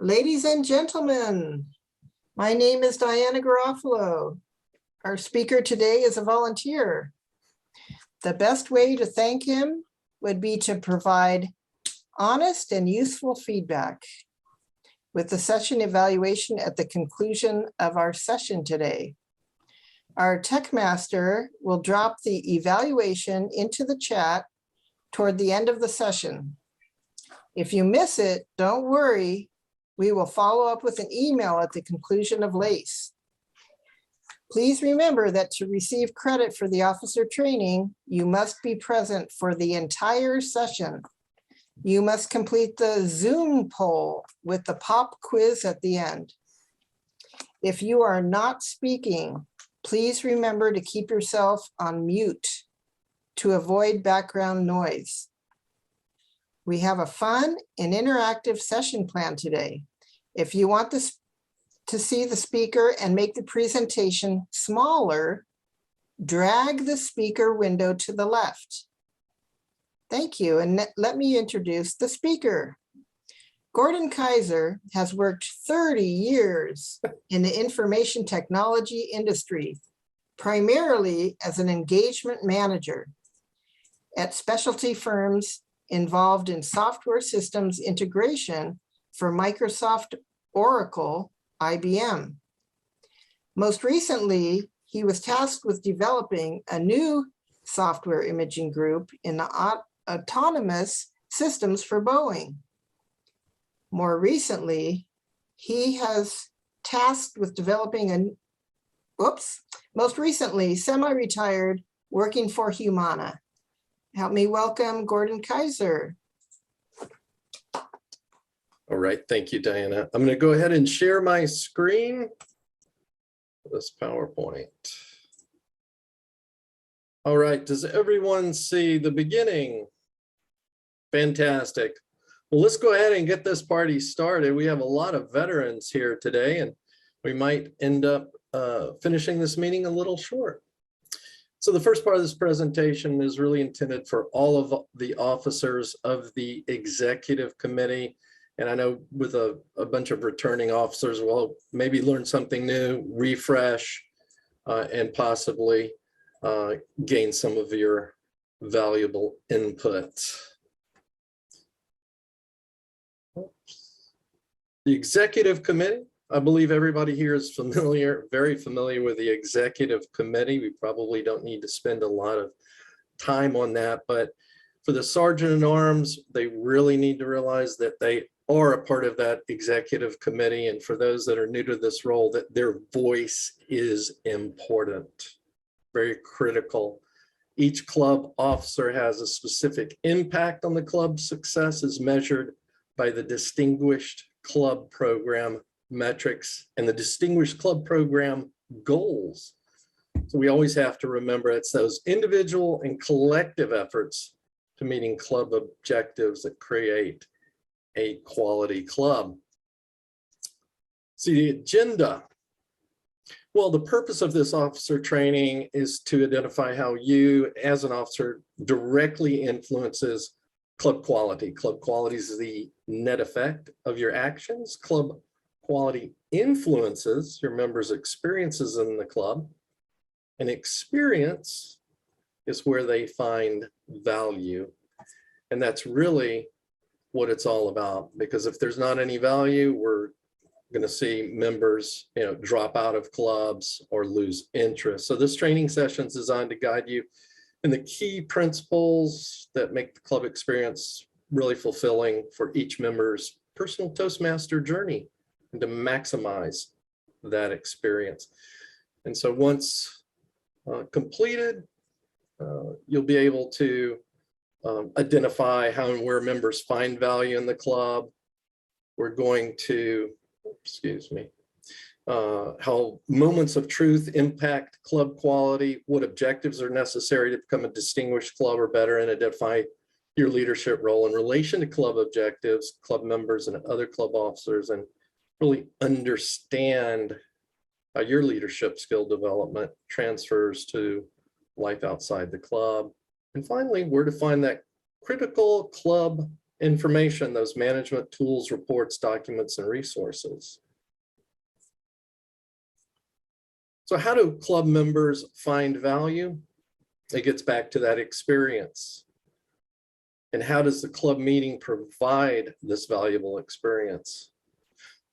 Ladies and gentlemen, my name is Diana Garofalo. Our speaker today is a volunteer. The best way to thank him would be to provide honest and useful feedback with the session evaluation at the conclusion of our session today. Our tech master will drop the evaluation into the chat toward the end of the session. If you miss it, don't worry. We will follow up with an email at the conclusion of LACE. Please remember that to receive credit for the officer training, you must be present for the entire session. You must complete the Zoom poll with the pop quiz at the end. If you are not speaking, please remember to keep yourself on mute to avoid background noise. We have a fun and interactive session plan today. If you want this to see the speaker and make the presentation smaller, drag the speaker window to the left. Thank you, and let me introduce the speaker. Gordon Kaiser has worked 30 years in the information technology industry, primarily as an engagement manager at specialty firms involved in software systems integration for Microsoft, Oracle, IBM. Most recently, he was tasked with developing a new software imaging group in the autonomous systems for Boeing. More recently, he has tasked with developing most recently, semi-retired, working for Humana. Help me welcome Gordon Kaiser. All right, thank you, Diana. I'm going to go ahead and share my screen for this PowerPoint. All right, does everyone see the beginning? Fantastic. Well, let's go ahead and get this party started. We have a lot of veterans here today, and we might end up finishing this meeting a little short. So the first part of this presentation is really intended for all of the officers of the executive committee. And I know with a bunch of returning officers, we'll maybe learn something new, refresh, and possibly gain some of your valuable input. The executive committee, I believe everybody here is familiar, very familiar with the executive committee. We probably don't need to spend a lot of time on that, but for the sergeant at arms, they really need to realize that they are a part of that executive committee. And for those that are new to this role, that their voice is important, very critical. Each club officer has a specific impact on the club's success as measured by the Distinguished Club Program metrics and the Distinguished Club Program goals. So we always have to remember it's those individual and collective efforts to meeting club objectives that create a quality club. See the agenda. Well, the purpose of this officer training is to identify how you as an officer directly influences club quality. Club quality is the net effect of your actions. Club quality influences your members' experiences in the club. And experience is where they find value. And that's really what it's all about, because if there's not any value, we're going to see members, drop out of clubs or lose interest. So this training session is designed to guide you in the key principles that make the club experience really fulfilling for each member's personal Toastmaster journey and to maximize that experience. And so once completed, you'll be able to identify how and where members find value in the club. We're going to, how moments of truth impact club quality, what objectives are necessary to become a distinguished club or better, and identify your leadership role in relation to club objectives, club members, and other club officers, and really understand how your leadership skill development transfers to life outside the club. And finally, where to find that critical club information, those management tools, reports, documents, and resources. So how do club members find value? It gets back to that experience. And how does the club meeting provide this valuable experience?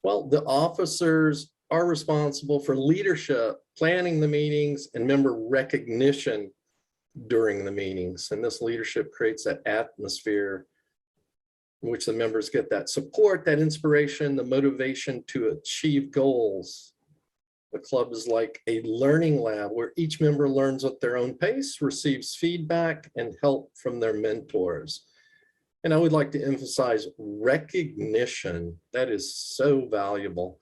Well, the officers are responsible for leadership, planning the meetings, and member recognition during the meetings. And this leadership creates that atmosphere in which the members get that support, that inspiration, the motivation to achieve goals. The club is like a learning lab where each member learns at their own pace, receives feedback and help from their mentors. And I would like to emphasize recognition. That is so valuable.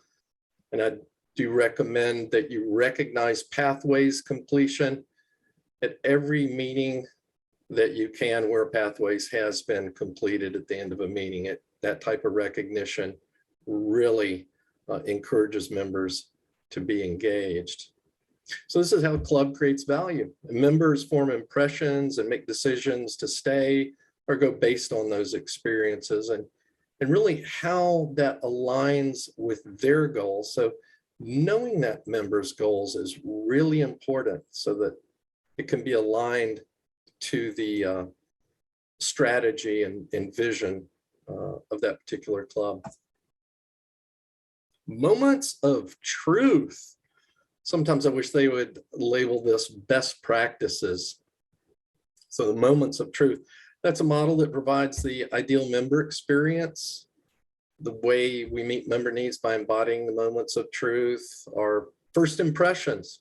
And I do recommend that you recognize pathways completion at every meeting that you can where pathways has been completed at the end of a meeting. That type of recognition really encourages members to be engaged. So this is how club creates value. Members form impressions and make decisions to stay or go based on those experiences and really how that aligns with their goals. So knowing that members' goals is really important so that it can be aligned to the strategy and vision of that particular club. Moments of truth. Sometimes I wish they would label this best practices. So the moments of truth. That's a model that provides the ideal member experience. The way we meet member needs by embodying the moments of truth are first impressions.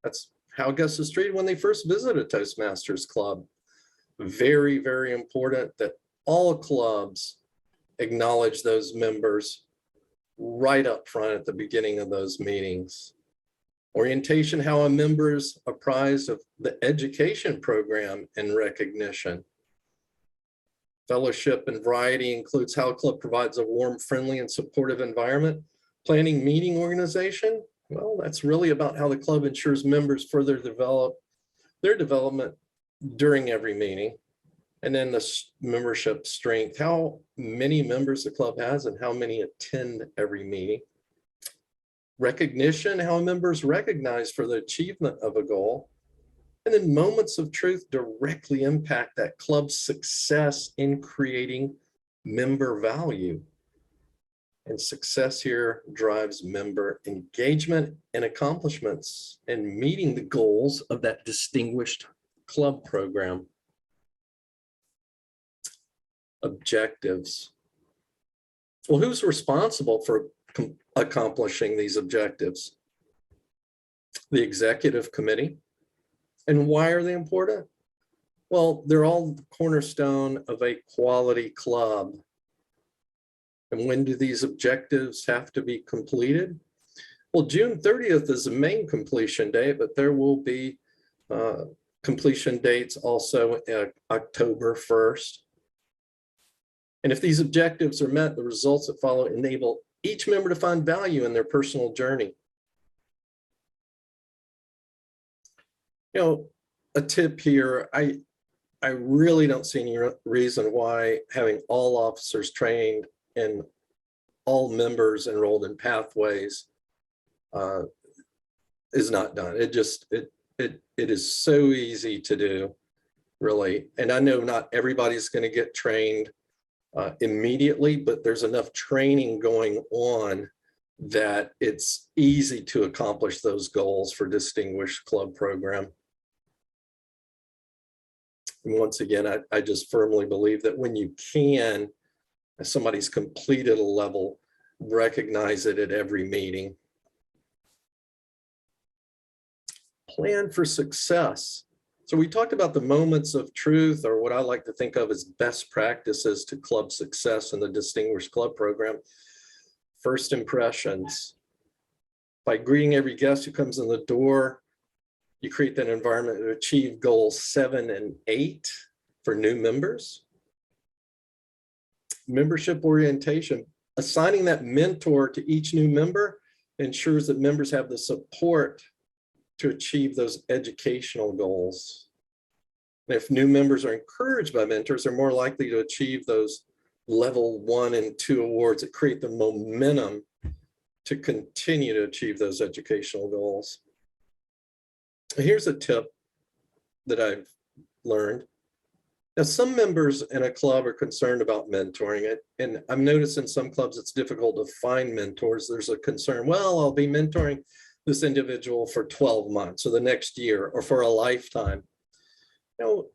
That's how guests are treated when they first visit a Toastmasters club. Very, very important that all clubs acknowledge those members right up front at the beginning of those meetings. Orientation, how a member's apprised of the education program and recognition. Fellowship and variety includes how a club provides a warm, friendly, and supportive environment. Planning meeting organization, well, that's really about how the club ensures members further develop their development during every meeting. And then the membership strength, how many members the club has and how many attend every meeting. Recognition, how members recognize for the achievement of a goal. And then moments of truth directly impact that club's success in creating member value. And success here drives member engagement and accomplishments and meeting the goals of that distinguished club program. Objectives. Well, who's responsible for accomplishing these objectives? The executive committee. And why are they important? Well, they're all the cornerstone of a quality club. And when do these objectives have to be completed? Well, June 30th is the main completion date, but there will be completion dates also October 1st. And if these objectives are met, the results that follow enable each member to find value in their personal journey. You know, a tip here, I really don't see any reason why having all officers trained and all members enrolled in pathways is not done. It is so easy to do, really. And I know not everybody's going to get trained immediately, but there's enough training going on that it's easy to accomplish those goals for Distinguished Club Program. And once again, I just firmly believe that when you can, if somebody's completed a level, recognize it at every meeting. Plan for success. So we talked about the moments of truth, or what I like to think of as best practices to club success in the Distinguished Club Program. First impressions. By greeting every guest who comes in the door, you create that environment to achieve goals 7 and 8 for new members. Membership orientation. Assigning that mentor to each new member ensures that members have the support to achieve those educational goals. And if new members are encouraged by mentors, they're more likely to achieve those level 1 and 2 awards that create the momentum to continue to achieve those educational goals. Here's a tip that I've learned. Now, some members in a club are concerned about mentoring it, and I've noticed in some clubs it's difficult to find mentors. There's a concern, well, I'll be mentoring this individual for 12 months or the next year or for a lifetime. You know,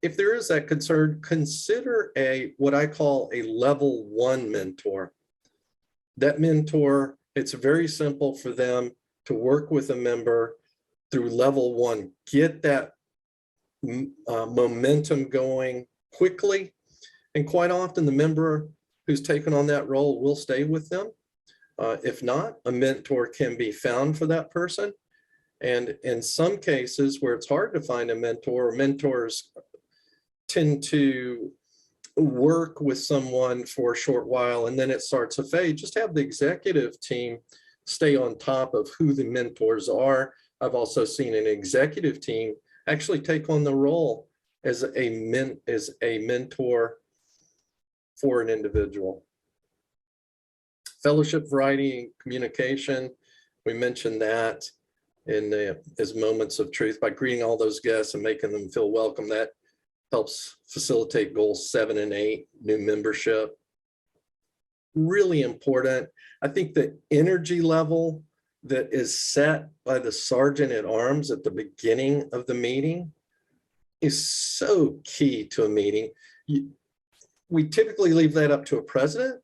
if there is that concern, consider what I call a level 1 mentor. That mentor, it's very simple for them to work with a member through level 1, get that momentum going quickly. And quite often the member who's taken on that role will stay with them. If not, a mentor can be found for that person. And in some cases where it's hard to find a mentor, mentors tend to work with someone for a short while and then it starts to fade. Just have the executive team stay on top of who the mentors are. I've also seen an executive team actually take on the role as a mentor for an individual. Fellowship, variety, and communication. We mentioned that as moments of truth by greeting all those guests and making them feel welcome. That helps facilitate goals 7 and 8, new membership. Really important. I think the energy level that is set by the sergeant at arms at the beginning of the meeting is so key to a meeting. We typically leave that up to a president.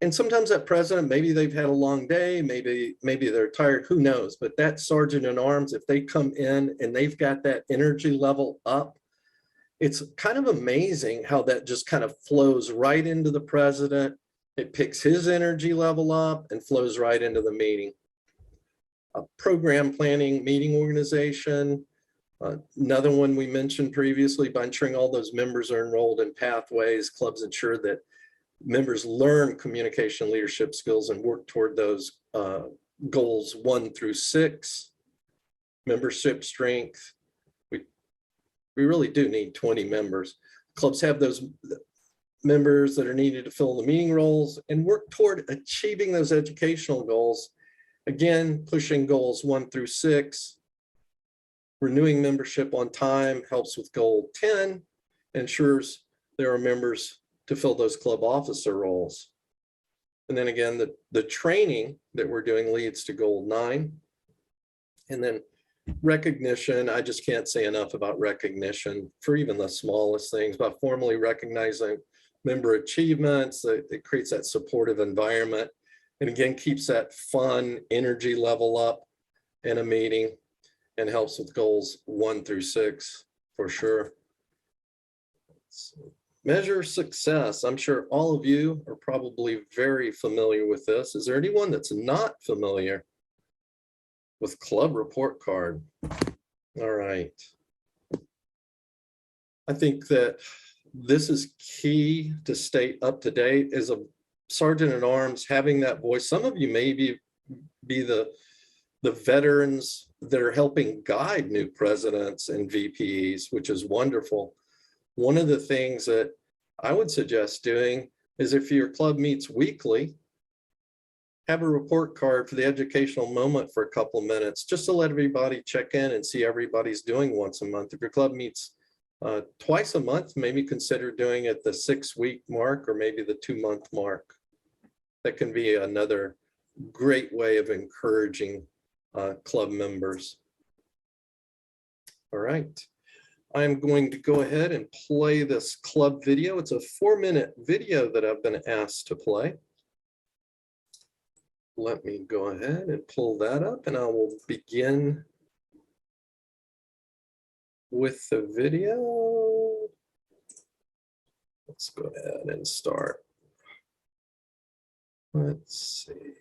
And sometimes that president, maybe they've had a long day, maybe they're tired, who knows? But that sergeant at arms, if they come in and they've got that energy level up, it's kind of amazing how that just kind of flows right into the president. It picks his energy level up and flows right into the meeting. Program planning, meeting organization. Another one we mentioned previously, by ensuring all those members are enrolled in pathways, clubs ensure that members learn communication leadership skills and work toward those goals 1 through 6. Membership strength. We really do need 20 members. Clubs have those members that are needed to fill the meeting roles and work toward achieving those educational goals. Again, pushing goals 1 through 6. Renewing membership on time helps with goal 10, ensures there are members to fill those club officer roles. And then again, the training that we're doing leads to goal 9. And then recognition, I just can't say enough about recognition for even the smallest things, about formally recognizing member achievements. It creates that supportive environment. And again, keeps that fun energy level up in a meeting and helps with goals 1 through 6 for sure. Measure success. I'm sure all of you are probably very familiar with this. Is there anyone that's not familiar with Club Report Card? All right. I think that this is key to stay up to date as a sergeant at arms, having that voice. Some of you may be the veterans that are helping guide new presidents and VPs, which is wonderful. One of the things that I would suggest doing is, if your club meets weekly, have a report card for the educational moment for a couple of minutes, just to let everybody check in and see everybody's doing once a month. If your club meets twice a month, maybe consider doing it the 6-week mark or maybe the 2-month mark. That can be another great way of encouraging club members. All right. I'm going to go ahead and play this club video. It's a 4-minute video that I've been asked to play. Let me go ahead and pull that up and I will begin with the video. Let's go ahead and start. Let's see.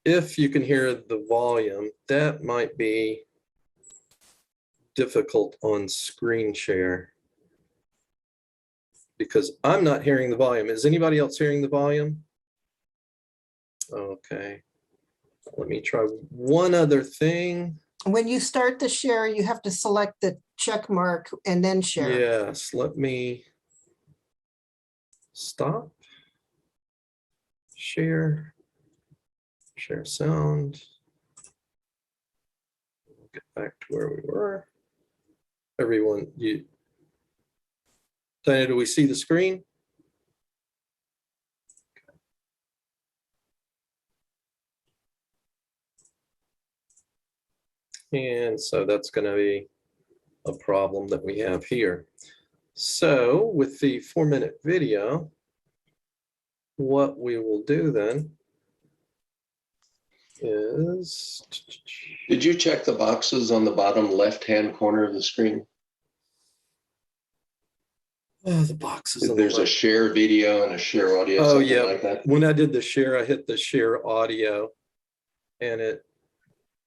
If you can hear the volume, that might be difficult on screen share because I'm not hearing the volume. Is anybody else hearing the volume? Okay. Let me try one other thing. When you start the share, you have to select the check mark and then share. Yes, let me Stop. Share. Share sound. Get back to where we were. Everyone, Diana, do we see the screen? And so that's going to be a problem that we have here. So with the 4-minute video, what we will do then is... Did you check the boxes on the bottom left-hand corner of the screen? Oh, the boxes. There's a share video and a share audio. Oh, something yeah. like that. When I did the share, I hit the share audio, and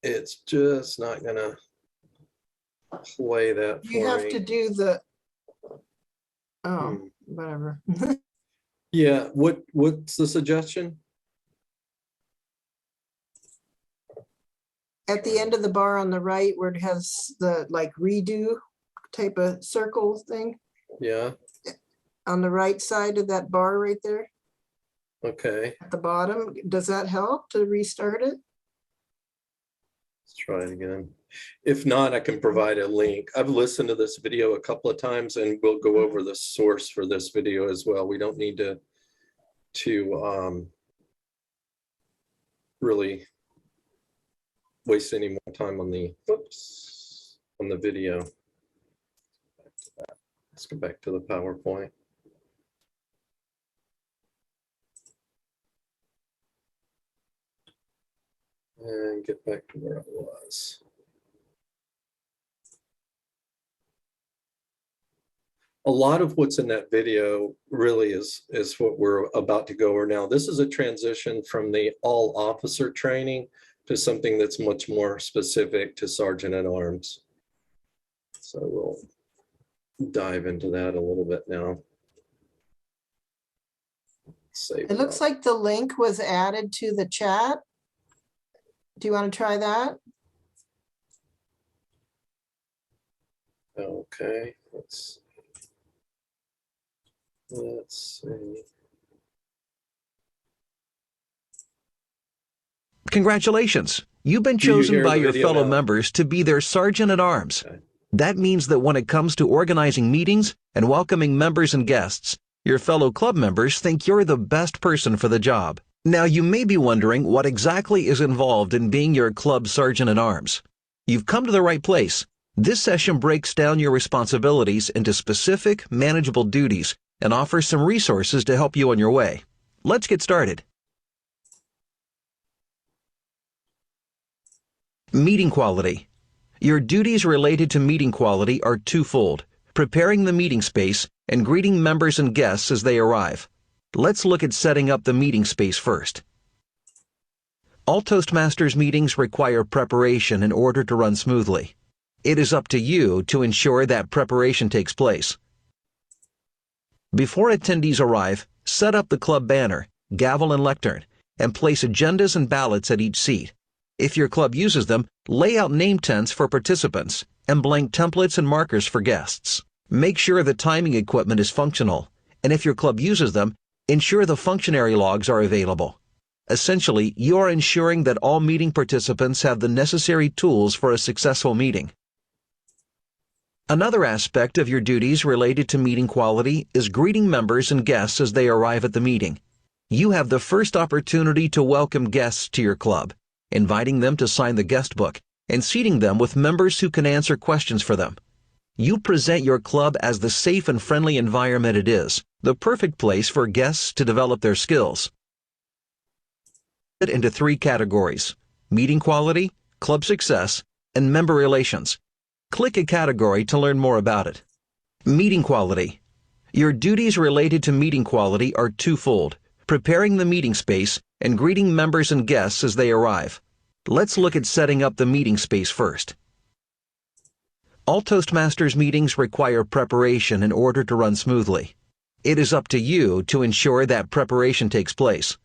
it's just not gonna play that for You have me. to do the, oh, whatever. Yeah, what's the suggestion? At the end of the bar on the right where it has the like redo type of circle thing, Yeah, on the right side of that bar right there okay, at the bottom, does that help to restart it? let's try it again. If not, I can provide a link. I've listened to this video a couple of times, and we'll go over the source for this video as well. We don't need to really waste any more time on the video. Let's go back to the PowerPoint. And get back to where I was. A lot of what's in that video really is what we're about to go over now. This is a transition from the all officer training to something that's much more specific to Sergeant at Arms. So we'll dive into that a little bit now. It looks like the link was added to the chat. Do you want to try that? Okay, let's see. Congratulations. You've been Do you chosen hear by the your video fellow now? members to be their sergeant at arms. Okay. That means that when it comes to organizing meetings and welcoming members and guests, your fellow club members think you're the best person for the job. Now, you may be wondering what exactly is involved in being your club sergeant at arms. You've come to the right place. This session breaks down your responsibilities into specific, manageable duties and offers some resources to help you on your way. Let's get started. Meeting quality. Your duties related to meeting quality are twofold: preparing the meeting space and greeting members and guests as they arrive. Let's look at setting up the meeting space first. All Toastmasters meetings require preparation in order to run smoothly. It is up to you to ensure that preparation takes place. Before attendees arrive, set up the club banner, gavel and lectern, and place agendas and ballots at each seat. If your club uses them, lay out name tents for participants and blank templates and markers for guests. Make sure the timing equipment is functional, and if your club uses them, ensure the functionary logs are available. Essentially, you are ensuring that all meeting participants have the necessary tools for a successful meeting. Another aspect of your duties related to meeting quality is greeting members and guests as they arrive at the meeting. You have the first opportunity to welcome guests to your club, inviting them to sign the guest book and seating them with members who can answer questions for them. You present your club as the safe and friendly environment it is, the perfect place for guests to develop their skills. It into 3 categories: meeting quality, club success, and member relations. Click a category to learn more about it. Meeting quality. Your duties related to meeting quality are twofold: preparing the meeting space and greeting members and guests as they arrive. Let's look at setting up the meeting space first. All Toastmasters meetings require preparation in order to run smoothly. It is up to you to ensure that preparation takes place.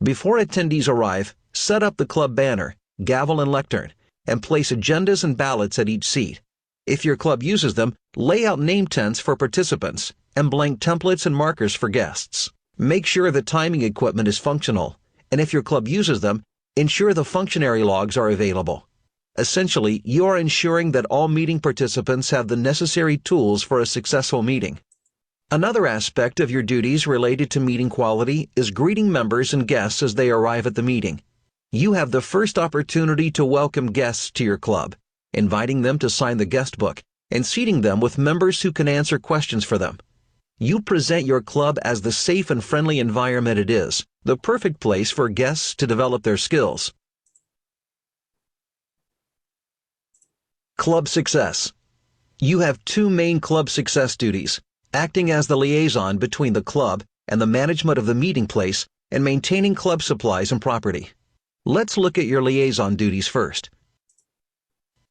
Before attendees arrive, set up the club banner, gavel and lectern, and place agendas and ballots at each seat. If your club uses them, lay out name tents for participants and blank templates and markers for guests. Make sure the timing equipment is functional, and if your club uses them, ensure the functionary logs are available. Essentially, you are ensuring that all meeting participants have the necessary tools for a successful meeting. Another aspect of your duties related to meeting quality is greeting members and guests as they arrive at the meeting. You have the first opportunity to welcome guests to your club, inviting them to sign the guest book and seating them with members who can answer questions for them. You present your club as the safe and friendly environment it is, the perfect place for guests to develop their skills. Club success. You have two main club success duties: acting as the liaison between the club and the management of the meeting place and maintaining club supplies and property. Let's look at your liaison duties first.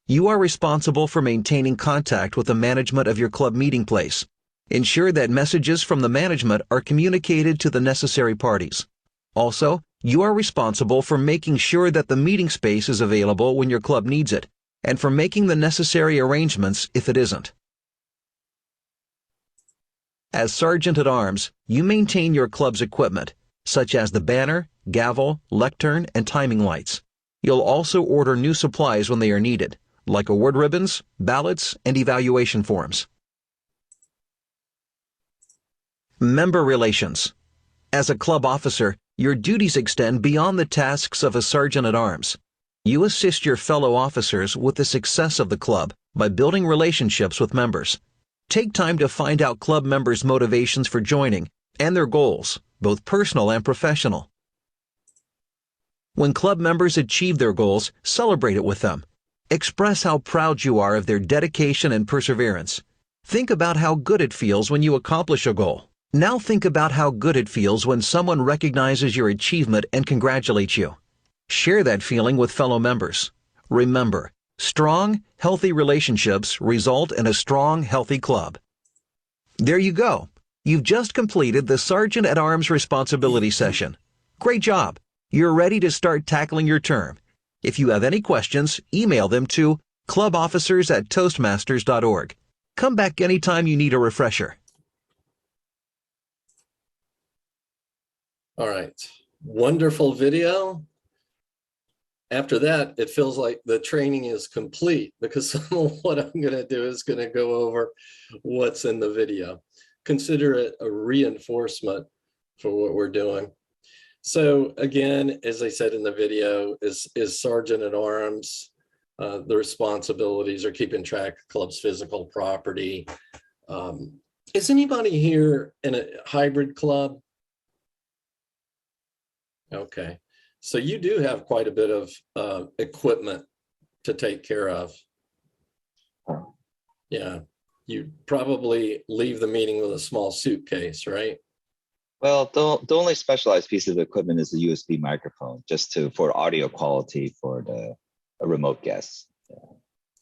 You are responsible for maintaining contact with the management of your club meeting place. Ensure that messages from the management are communicated to the necessary parties. Also, you are responsible for making sure that the meeting space is available when your club needs it, and for making the necessary arrangements if it isn't. As Sergeant at Arms, you maintain your club's equipment, such as the banner, gavel, lectern, and timing lights. You'll also order new supplies when they are needed, like award ribbons, ballots, and evaluation forms. Member relations. As a club officer, your duties extend beyond the tasks of a sergeant at arms. You assist your fellow officers with the success of the club by building relationships with members. Take time to find out club members' motivations for joining and their goals, both personal and professional. When club members achieve their goals, celebrate it with them. Express how proud you are of their dedication and perseverance. Think about how good it feels when you accomplish a goal. Now think about how good it feels when someone recognizes your achievement and congratulates you. Share that feeling with fellow members. Remember, strong, healthy relationships result in a strong, healthy club. There you go. You've just completed the Sergeant at Arms responsibility session. Great job. You're ready to start tackling your term. If you have any questions, email them to clubofficers@toastmasters.org. Come back anytime you need a refresher. All right, wonderful video. After that, it feels like the training is complete because some of what I'm going to do is going to go over what's in the video. Consider it a reinforcement for what we're doing. So again, as I said in the video, is Sergeant at Arms. The responsibilities are keeping track of club's physical property. Is anybody here in a hybrid club? Okay, so you do have quite a bit of equipment to take care of. Yeah, you probably leave the meeting with a small suitcase, right? Well, the only specialized piece of equipment is the USB microphone, just for audio quality for the remote guests. Yeah.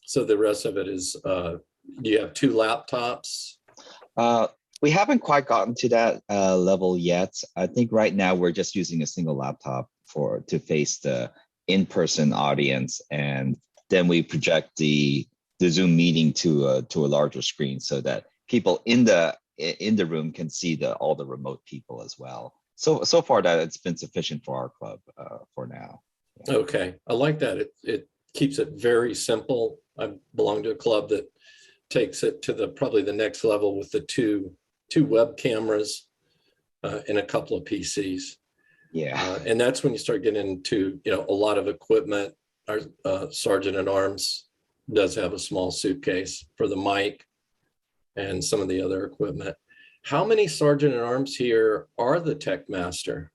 So the rest of it is, do you have two laptops? We haven't quite gotten to that level yet. I think right now we're just using a single laptop to face the in-person audience, and then we project the Zoom meeting to a larger screen so that people in the room can see all the remote people as well. So far that it's been sufficient for our club for now. Yeah. Okay, I like that. It keeps it very simple. I belong to a club that takes it to probably the next level with the two web cameras and a couple of PCs. Yeah. And that's when you start getting into, a lot of equipment. Our Sergeant at Arms does have a small suitcase for the mic and some of the other equipment. How many Sergeant at Arms here are the Tech Master?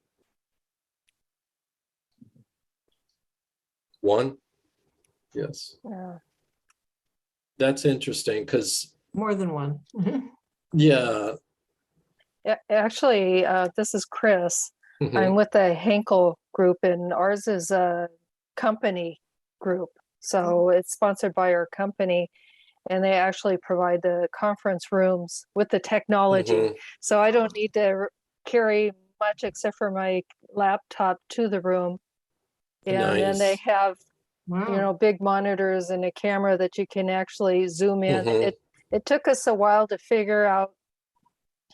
One? Yes. Yeah. That's interesting because, More than one. yeah. Actually, this is Chris. Mhm. I'm with the Henkel group, and ours is a company group. So it's sponsored by our company, and they actually provide the conference rooms with the technology. Mhm. So I don't need to carry much except for my laptop to the room. And then they Nice. have Wow. big monitors and a camera that you can actually zoom in. Mhm. It took us a while to figure out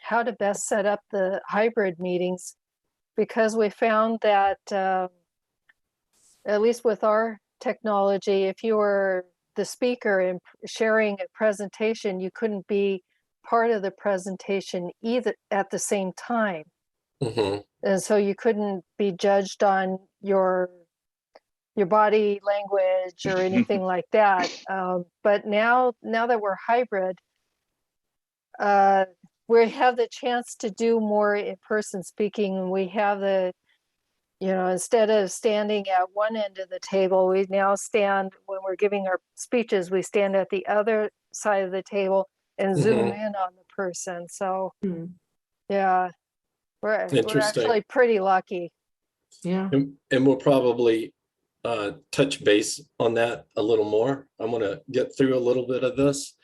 how to best set up the hybrid meetings, because we found that at least with our technology, if you were the speaker and sharing a presentation, you couldn't be part of the presentation either at the same time. Mhm. And so you couldn't be judged on your body language or anything like that. But now that we're hybrid, we have the chance to do more in-person speaking. We have the, instead of standing at one end of the table, we now stand, when we're giving our speeches, we stand at the other side of the table and zoom Mhm. in on the person. So Hmm. yeah, we're Interesting. actually pretty lucky. Yeah. And we'll probably touch base on that a little more. I'm going to get through a little bit of this,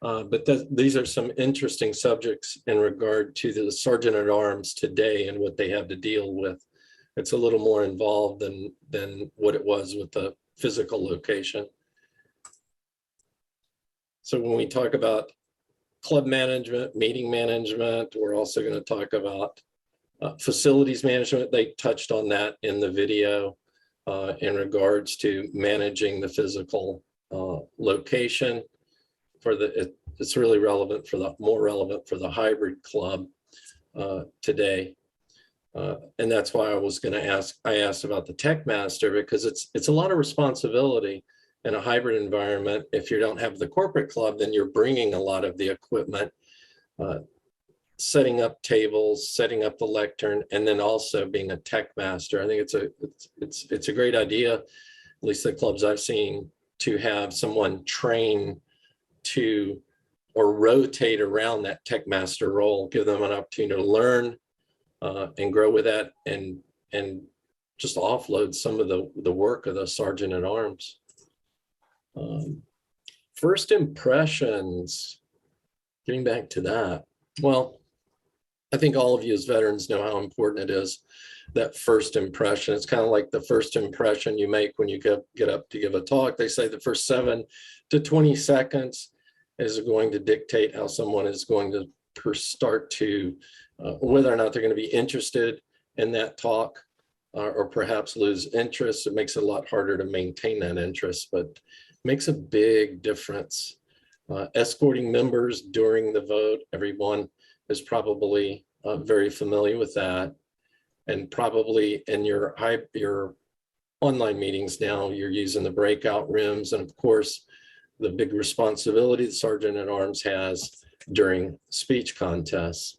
but these are some interesting subjects in regard to the Sergeant at Arms today and what they have to deal with. It's a little more involved than what it was with the physical location. So when we talk about club management, meeting management, we're also going to talk about facilities management. They touched on that in the video in regards to managing the physical location. It's really relevant more relevant for the hybrid club today. And that's why I asked about the tech master, because it's a lot of responsibility in a hybrid environment. If you don't have the corporate club, then you're bringing a lot of the equipment, setting up tables, setting up the lectern, and then also being a tech master. I think it's a great idea, at least the clubs I've seen, to have someone train to or rotate around that tech master role, give them an opportunity to learn and grow with that, and just offload some of the work of the Sergeant at Arms. First impressions, getting back to that. Well, I think all of you as veterans know how important it is, that first impression. It's kind of like the first impression you make when you get up to give a talk. They say the first 7 to 20 seconds is going to dictate how someone is going to start to, whether or not they're going to be interested in that talk or perhaps lose interest. It makes it a lot harder to maintain that interest, but makes a big difference. Escorting members during the vote, everyone is probably very familiar with that. And probably in your online meetings now, you're using the breakout rooms. And of course, the big responsibility the Sergeant at Arms has during speech contests.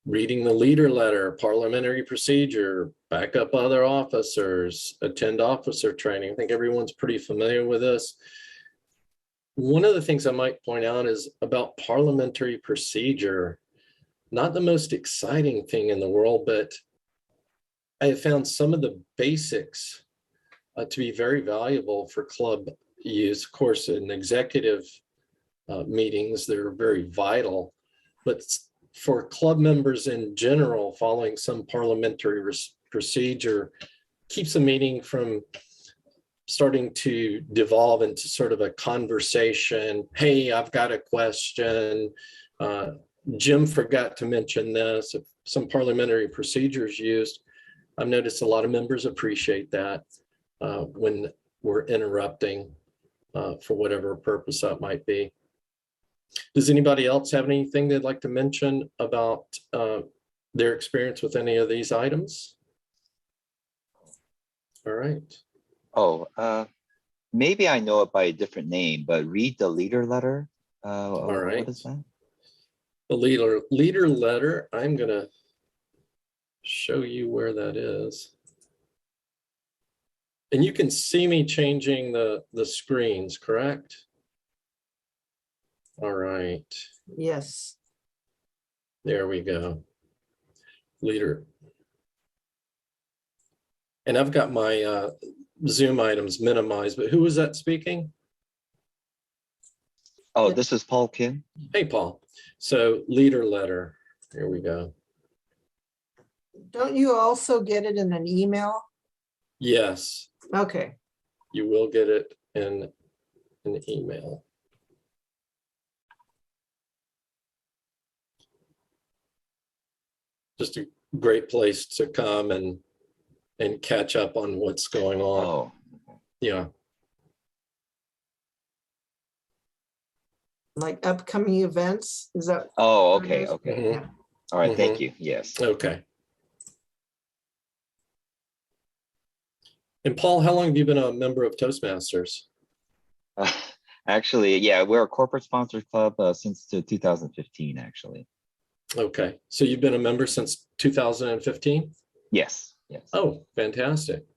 Reading the leader letter, parliamentary procedure, back up other officers, attend officer training. I think everyone's pretty familiar with this. One of the things I might point out is about parliamentary procedure. Not the most exciting thing in the world, but I have found some of the basics to be very valuable for club use. Of course, in executive meetings, they're very vital, but for club members in general, following some parliamentary procedure keeps a meeting from starting to devolve into sort of a conversation. Hey, I've got a question. Jim forgot to mention this. Some parliamentary procedures used. I've noticed a lot of members appreciate that when we're interrupting for whatever purpose that might be. Does anybody else have anything they'd like to mention about their experience with any of these items? All right. Oh, maybe I know it by a different name, but read the leader letter. All right. What is that? The leader letter, I'm going to show you where that is. And you can see me changing the screens, correct? All right. Yes. There we go. Leader. And I've got my Zoom items minimized, but who was that speaking? Oh, this is Paul Kim. Hey, Paul. So leader letter, here we go. Don't you also get it in an email? Yes, Okay, you will get it in an email. Just a great place to come and catch up on what's going on. Oh, Yeah. like upcoming events, is that? oh, what it okay, is? okay. Mhm. Yeah. All right, thank Mhm. you. Yes. Okay. And Paul, how long have you been a member of Toastmasters? Actually, yeah, we're a corporate sponsored club since 2015, actually. Okay, so you've been a member since 2015? Yes, yes. Oh, fantastic.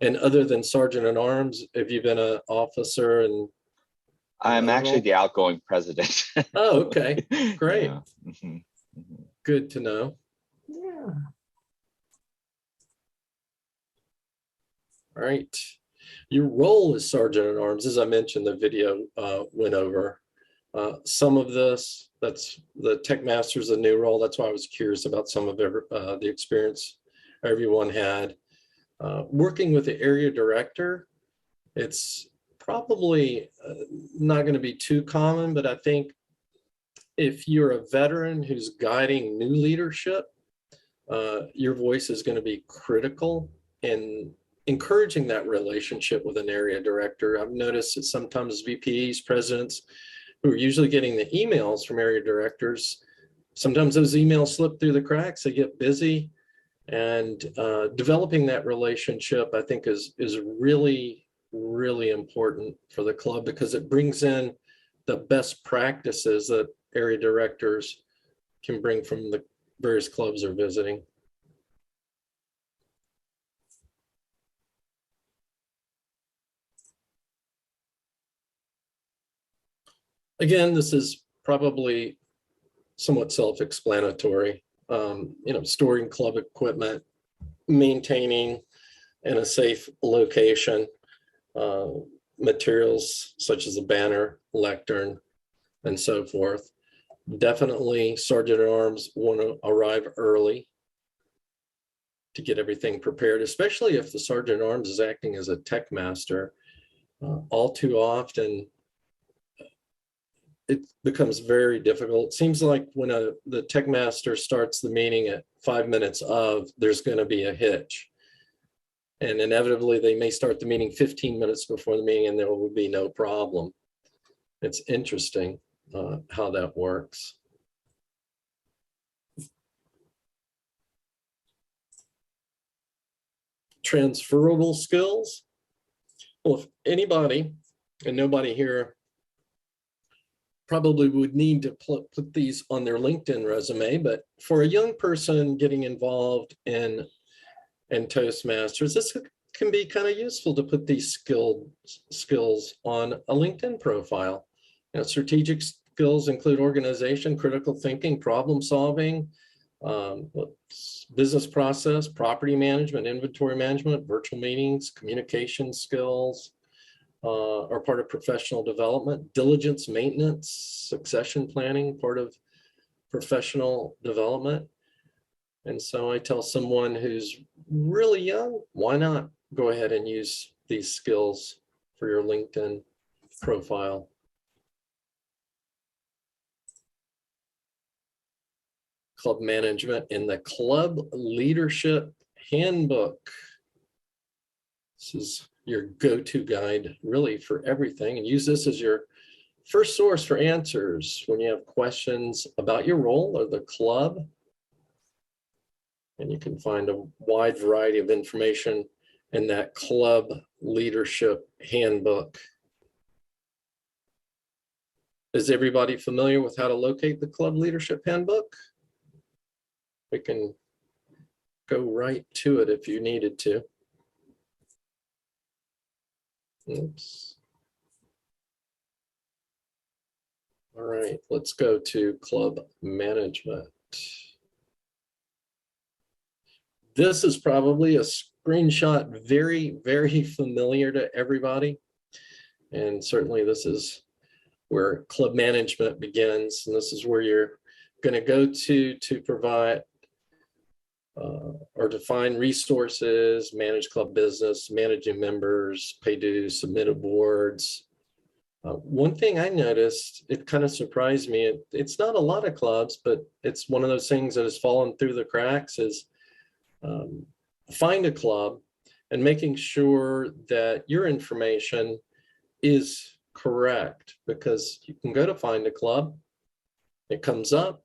And other than Sergeant at Arms, have you been an officer and? I'm another actually role? the outgoing president. Oh, okay, great. Yeah. Mhm, mhm. Good to know. Yeah. All right. Your role as Sergeant at Arms, as I mentioned, the video went over some of this. That's the Tech Masters, a new role. That's why I was curious about some of the experience everyone had. Working with the area director, it's probably not going to be too common, but I think if you're a veteran who's guiding new leadership, your voice is going to be critical in encouraging that relationship with an area director. I've noticed that sometimes VPs, presidents, who are usually getting the emails from area directors, sometimes those emails slip through the cracks, they get busy, and developing that relationship, I think, is really, really important for the club because it brings in the best practices that area directors can bring from the various clubs they're visiting. Again, this is probably somewhat self-explanatory. Storing club equipment, maintaining in a safe location, materials such as a banner, lectern, and so forth. Definitely Sergeant at Arms want to arrive early to get everything prepared, especially if the Sergeant at Arms is acting as a tech master. All too often, it becomes very difficult. It seems like when the tech master starts the meeting at 5 minutes of, there's going to be a hitch. And inevitably, they may start the meeting 15 minutes before the meeting and there will be no problem. It's interesting how that works. Transferable skills. Well, if anybody, and nobody here probably would need to put these on their LinkedIn resume, but for a young person getting involved in Toastmasters, this can be kind of useful to put these skills on a LinkedIn profile. Strategic skills include organization, critical thinking, problem solving, business process, property management, inventory management, virtual meetings, communication skills are part of professional development, diligence, maintenance, succession planning, part of professional development. And so I tell someone who's really young, why not go ahead and use these skills for your LinkedIn profile? Club management in the Club Leadership Handbook. This is your go-to guide really for everything, and use this as your first source for answers when you have questions about your role or the club. And you can find a wide variety of information in that Club Leadership Handbook. Is everybody familiar with how to locate the Club Leadership Handbook? We can go right to it if you needed to. Oops. All right, let's go to club management. This is probably a screenshot very, very familiar to everybody. And certainly this is where club management begins. And this is where you're going to go to provide or to find resources, manage club business, managing members, pay dues, submit awards. One thing I noticed, it kind of surprised me, it's not a lot of clubs, but it's one of those things that has fallen through the cracks, is find a club and making sure that your information is correct, because you can go to find a club, it comes up,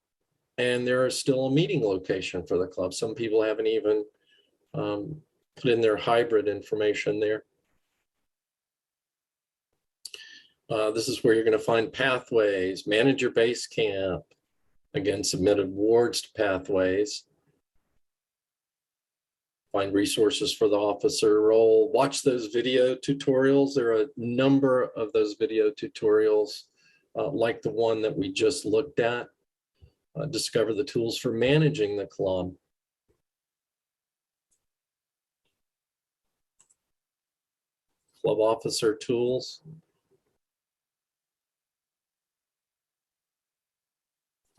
and there is still a meeting location for the club. Some people haven't even put in their hybrid information there. This is where you're going to find Pathways, manage your base camp. Again, submit awards to Pathways. Find resources for the officer role. Watch those video tutorials. There are a number of those video tutorials, like the one that we just looked at. Discover the tools for managing the club. Club officer tools.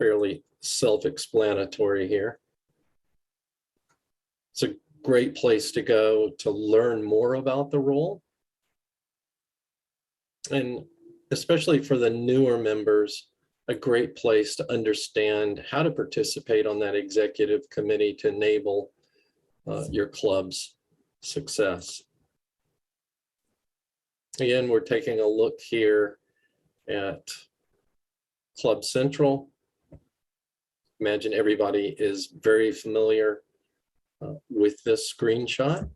Fairly self-explanatory here. It's a great place to go to learn more about the role. And especially for the newer members, a great place to understand how to participate on that executive committee to enable your club's success. Again, we're taking a look here at Club Central. Imagine everybody is very familiar with this screenshot.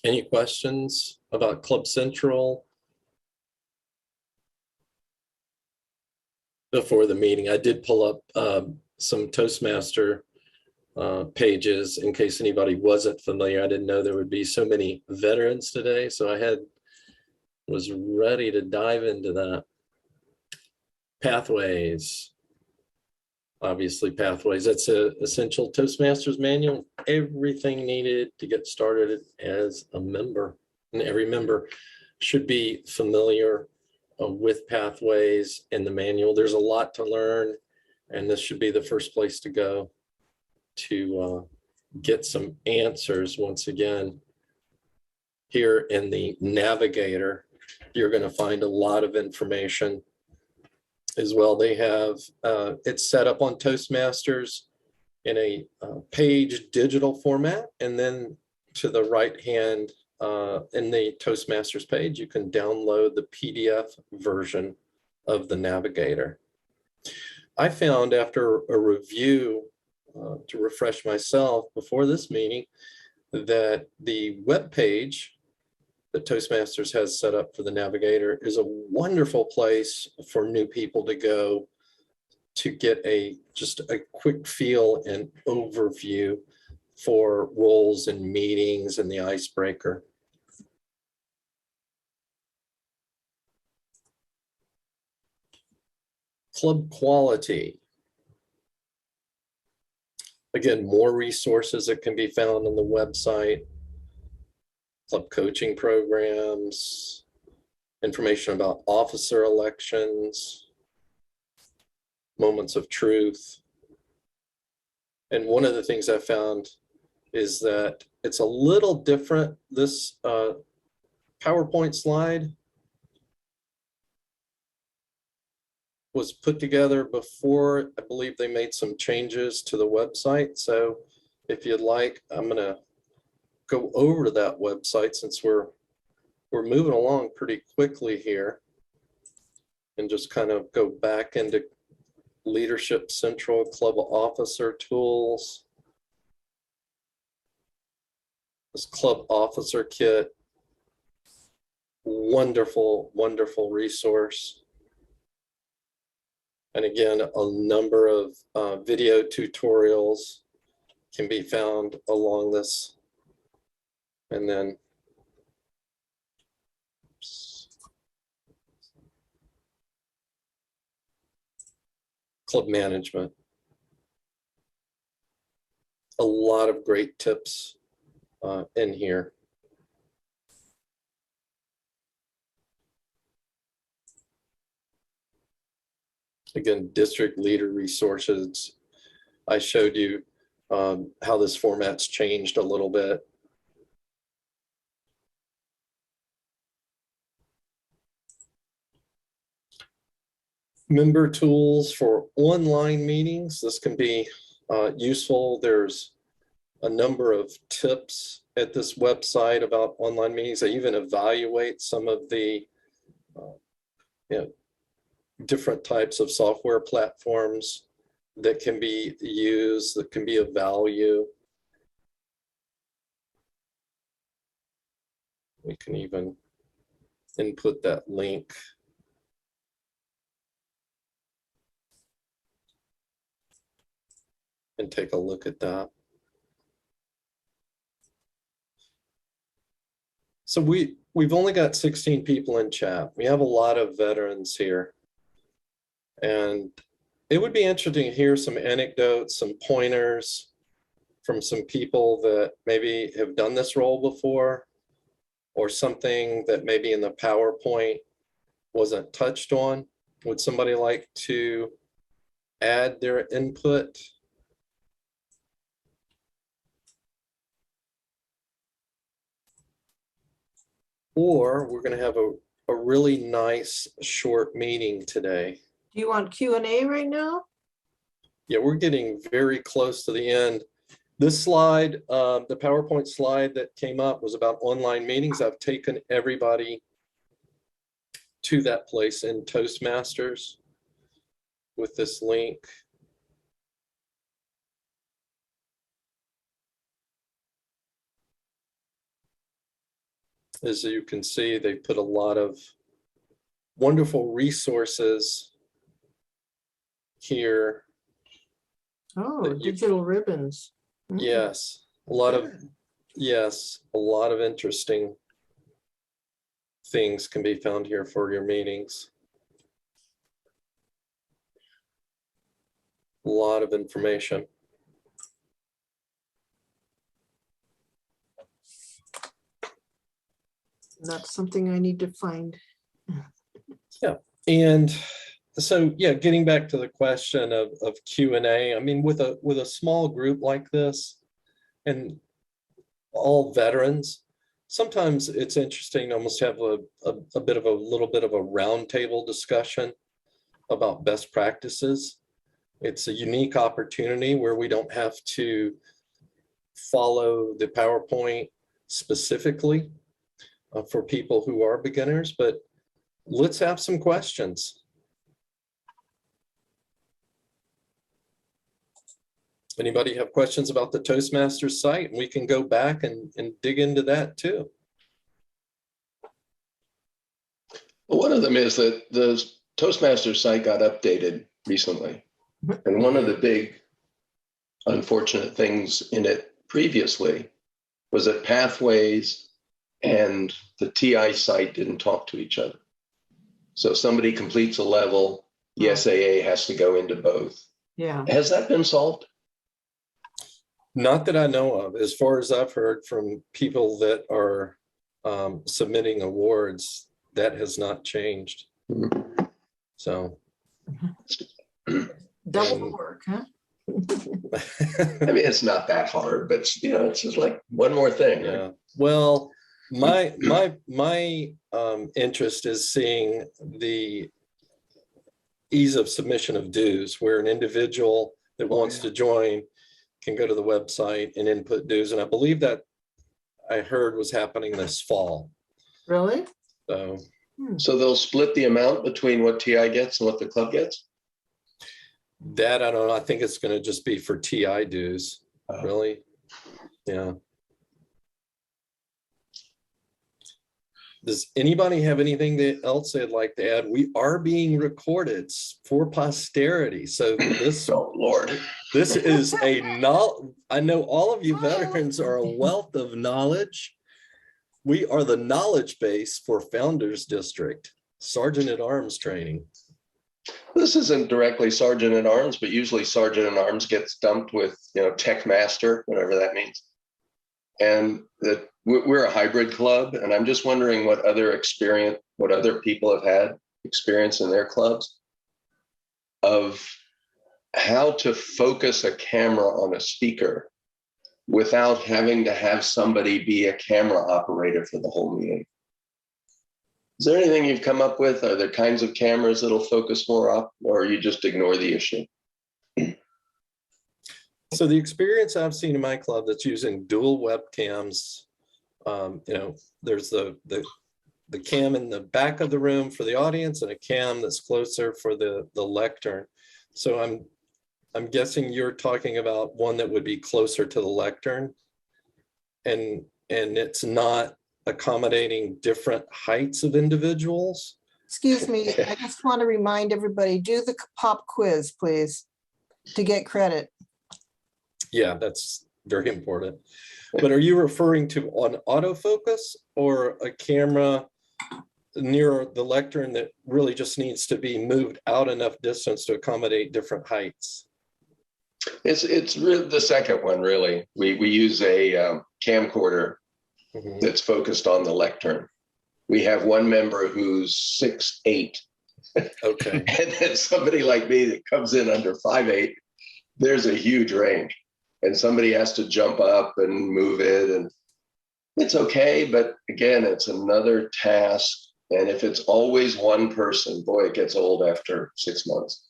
Any questions about Club Central before the meeting? I did pull up some Toastmaster pages in case anybody wasn't familiar. I didn't know there would be so many veterans today, so I was ready to dive into that. Pathways. Obviously, Pathways, that's an essential Toastmasters manual. Everything needed to get started as a member. And every member should be familiar with Pathways and the manual. There's a lot to learn, and this should be the first place to go to get some answers. Once again, here in the Navigator, you're going to find a lot of information as well. They have it's set up on Toastmasters in a page digital format, and then to the right hand in the Toastmasters page, you can download the PDF version of the Navigator. I found after a review to refresh myself before this meeting that the web page that Toastmasters has set up for the Navigator is a wonderful place for new people to go to get just a quick feel and overview for roles and meetings and the icebreaker. Club quality. Again, more resources that can be found on the website. Club coaching programs, information about officer elections, moments of truth. And one of the things I found is that it's a little different. This PowerPoint slide was put together before, I believe they made some changes to the website. So if you'd like, I'm gonna go over to that website since we're moving along pretty quickly here, and just kind of go back into Leadership Central Club Officer Tools. This Club Officer Kit, wonderful, wonderful resource. And again, a number of video tutorials can be found along this. And then club management. A lot of great tips in here. Again, district leader resources. I showed you how this format's changed a little bit. Member tools for online meetings. This can be useful. There's a number of tips at this website about online meetings. They even evaluate some of the different types of software platforms that can be used, that can be of value. We can even input that link. And take a look at that. So we've only got 16 people in chat. We have a lot of veterans here. And it would be interesting to hear some anecdotes, some pointers from some people that maybe have done this role before, or something that maybe in the PowerPoint wasn't touched on. Would somebody like to add their input? Or we're going to have a really nice short meeting today. Do you want Q&A right now? Yeah, we're getting very close to the end. This slide, the PowerPoint slide that came up was about online meetings. I've taken everybody to that place in Toastmasters with this link. As you can see, they put a lot of wonderful resources here. Oh, That you- digital ribbons. Yes, a lot of interesting things can be found here for your meetings. A lot of information. That's something I need to find. And so, yeah, getting back to the question of Q&A, I mean, with a small group like this and all veterans, sometimes it's interesting to almost have a little bit of a roundtable discussion about best practices. It's a unique opportunity where we don't have to follow the PowerPoint specifically for people who are beginners, but let's have some questions. Anybody have questions about the Toastmasters site? We can go back and dig into that too. Well, one of them is that the Toastmasters site got updated recently. And one of the big unfortunate things in it previously was that Pathways and the TI site didn't talk to each other. So if somebody completes a level, the SAA has to go into both. Yeah. Has that been solved? Not that I know of. As far as I've heard from people that are submitting awards, that has not changed. So. Double work, huh? I mean, it's not that hard, but it's just like one more thing. Yeah. Well, my interest is seeing the ease of submission of dues, where an individual that wants to join can go to the website and input dues. And I believe that I heard was happening this fall. Really? So. So they'll split the amount between what TI gets and what the club gets? That I don't know. I think it's going to just be for TI dues. Really? Yeah. Does anybody have anything else they'd like to add? We are being recorded for posterity. So this, oh Lord, this is I know all of you veterans are a wealth of knowledge. We are the knowledge base for Founders District, Sergeant at Arms training. This isn't directly Sergeant at Arms, but usually Sergeant at Arms gets dumped with, Tech Master, whatever that means. And that we're a hybrid club, and I'm just wondering what other people have had experience in their clubs. of how to focus a camera on a speaker without having to have somebody be a camera operator for the whole meeting. Is there anything you've come up with? Are there kinds of cameras that'll focus more up, or you just ignore the issue? So the experience I've seen in my club that's using dual webcams, there's the cam in the back of the room for the audience and a cam that's closer for the lectern. So I'm guessing you're talking about one that would be closer to the lectern, and it's not accommodating different heights of individuals. Excuse me, I just want to remind everybody, do the pop quiz, please, to get credit. Yeah, that's very important. But are you referring to an autofocus or a camera near the lectern that really just needs to be moved out enough distance to accommodate different heights? It's really the second one, really. We use a camcorder that's focused on the lectern. We have one member who's 6'8". Okay. And then somebody like me that comes in under 5'8", there's a huge range. And somebody has to jump up and move it. And it's okay, but again, it's another task. And if it's always one person, boy, it gets old after 6 months.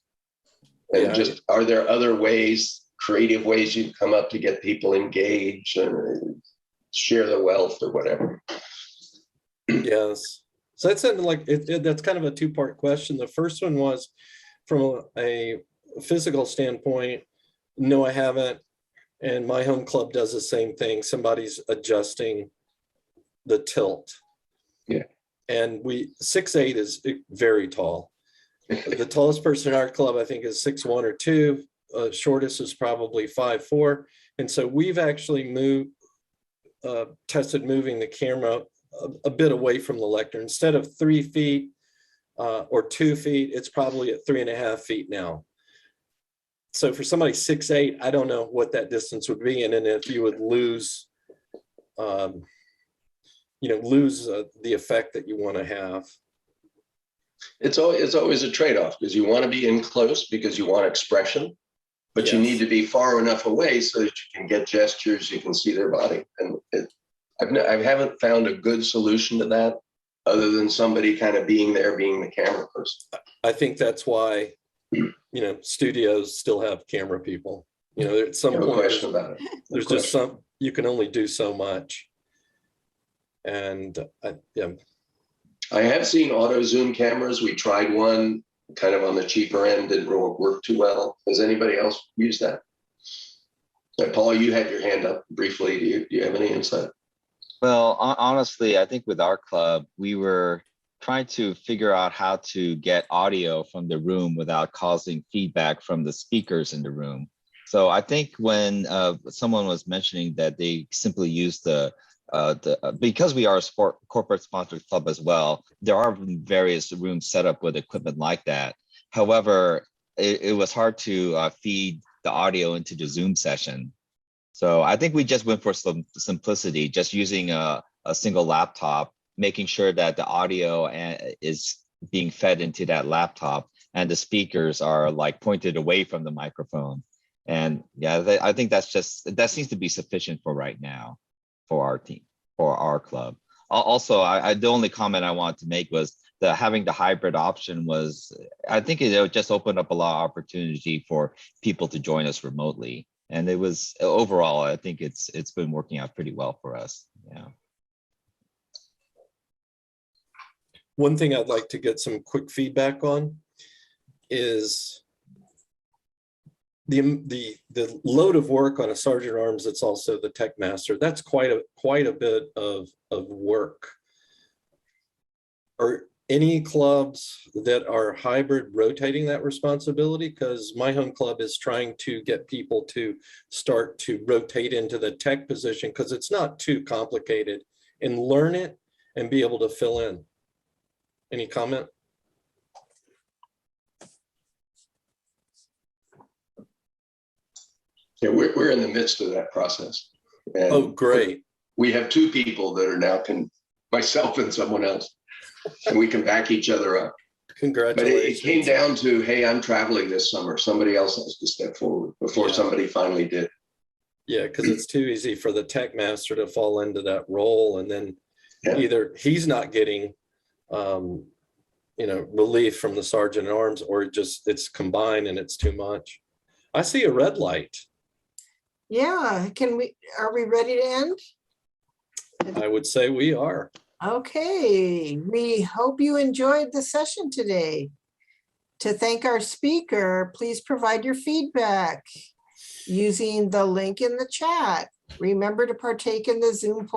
And just, are there other ways, creative ways you can come up to get people engaged and share the wealth or whatever? Yes. So that sounded like that's kind of a two-part question. The first one was from a physical standpoint. No, I haven't. And my home club does the same thing. Somebody's adjusting the tilt. Yeah. And 6'8" is very tall. The tallest person in our club, I think, is 6'1" or 2. Shortest is probably 5'4". And so we've actually tested moving the camera a bit away from the lectern. Instead of 3 feet or 2 feet, it's probably at 3.5 feet now. So for somebody 6'8", I don't know what that distance would be. And then if you would lose the effect that you want to have. It's always a trade-off, because you want to be in close because you want expression, but Yes. you need to be far enough away so that you can get gestures, you can see their body. And I haven't found a good solution to that other than somebody kind of being there, being the camera person. I think that's why, studios still have camera people. At some No point, question about it. there's just you can only do so much. And I have seen auto zoom cameras. We tried one kind of on the cheaper end, didn't really work too well. Has anybody else used that? Paul, you had your hand up briefly. Do you have any insight? Well, honestly, I think with our club, we were trying to figure out how to get audio from the room without causing feedback from the speakers in the room. So I think when someone was mentioning that they simply use because we are a corporate sponsored club as well, there are various rooms set up with equipment like that. However, it was hard to feed the audio into the Zoom session. So I think we just went for some simplicity, just using a single laptop, making sure that the audio is being fed into that laptop and the speakers are like pointed away from the microphone. And yeah, I think that seems to be sufficient for right now for our team, for our club. Also, the only comment I wanted to make was that having the hybrid option I think it just opened up a lot of opportunity for people to join us remotely. And it was overall, I think it's been working out pretty well for us. Yeah. one thing I'd like to get some quick feedback on is the load of work on a sergeant at arms that's also the tech master. That's quite a bit of work. Are any clubs that are hybrid rotating that responsibility? Because my home club is trying to get people to start to rotate into the tech position because it's not too complicated, and learn it and be able to fill in. Any comment? Yeah, we're in the midst of that process. And Oh, great. we have two people that are now myself and someone else, and we can back each other up. But Congratulations. it came down to, hey, I'm traveling this summer. Somebody else has to step forward before Yeah. somebody finally did. Yeah, because it's too easy for the tech master to fall into that role, and then Yeah. either he's not getting, relief from the sergeant at arms, or it's combined and it's too much. I see a red light. Yeah, are we ready to end? I would say we are. Okay, we hope you enjoyed the session today. To thank our speaker, please provide your feedback using the link in the chat. Remember to partake in the Zoom